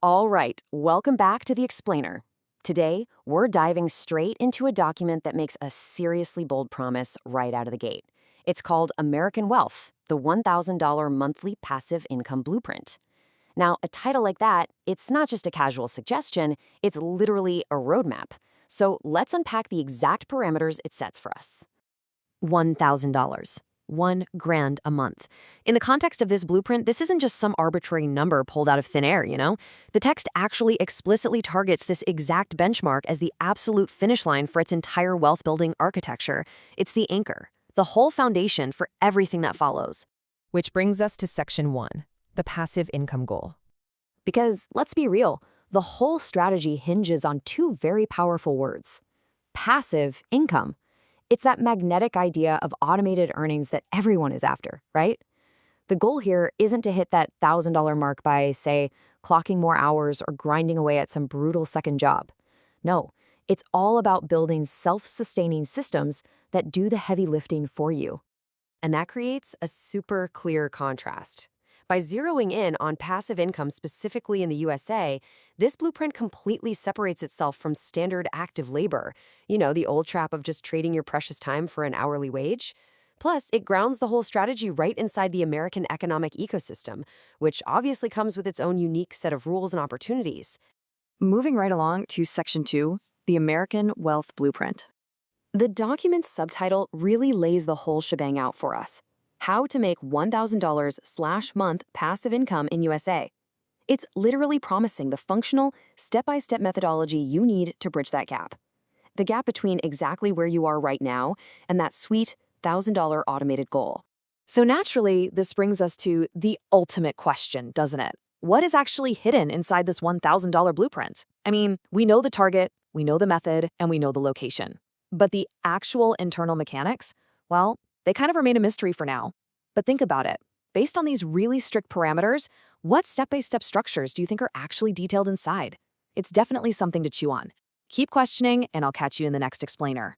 All right, welcome back to The Explainer. Today, we're diving straight into a document that makes a seriously bold promise right out of the gate. It's called American Wealth, the $1,000 monthly passive income blueprint. Now, a title like that, it's not just a casual suggestion, it's literally a roadmap. So let's unpack the exact parameters it sets for us. $1,000. $1,000 a month. In the context of this blueprint, this isn't just some arbitrary number pulled out of thin air, you know? The text actually explicitly targets this exact benchmark as the absolute finish line for its entire wealth-building architecture. It's the anchor, the whole foundation for everything that follows. Which brings us to Section 1, the passive income goal. Because, let's be real, the whole strategy hinges on two very powerful words: passive income. It's that magnetic idea of automated earnings that everyone is after, right? The goal here isn't to hit that $1,000 mark by, say, clocking more hours or grinding away at some brutal second job. No, it's all about building self-sustaining systems that do the heavy lifting for you. And that creates a super clear contrast. By zeroing in on passive income specifically in the USA, this blueprint completely separates itself from standard active labor, the old trap of just trading your precious time for an hourly wage. Plus, it grounds the whole strategy right inside the American economic ecosystem, which obviously comes with its own unique set of rules and opportunities. Moving right along to Section 2, the American Wealth Blueprint. The document's subtitle really lays the whole shebang out for us: How to make $1,000/month passive income in USA. It's literally promising the functional, step-by-step methodology you need to bridge that gap. The gap between exactly where you are right now and that sweet $1,000 automated goal. So naturally, this brings us to the ultimate question, doesn't it? What is actually hidden inside this $1,000 blueprint? I mean, we know the target, we know the method, and we know the location. But the actual internal mechanics, well, they kind of remain a mystery for now. But think about it. Based on these really strict parameters, what step-by-step structures do you think are actually detailed inside? It's definitely something to chew on. Keep questioning, and I'll catch you in the next explainer.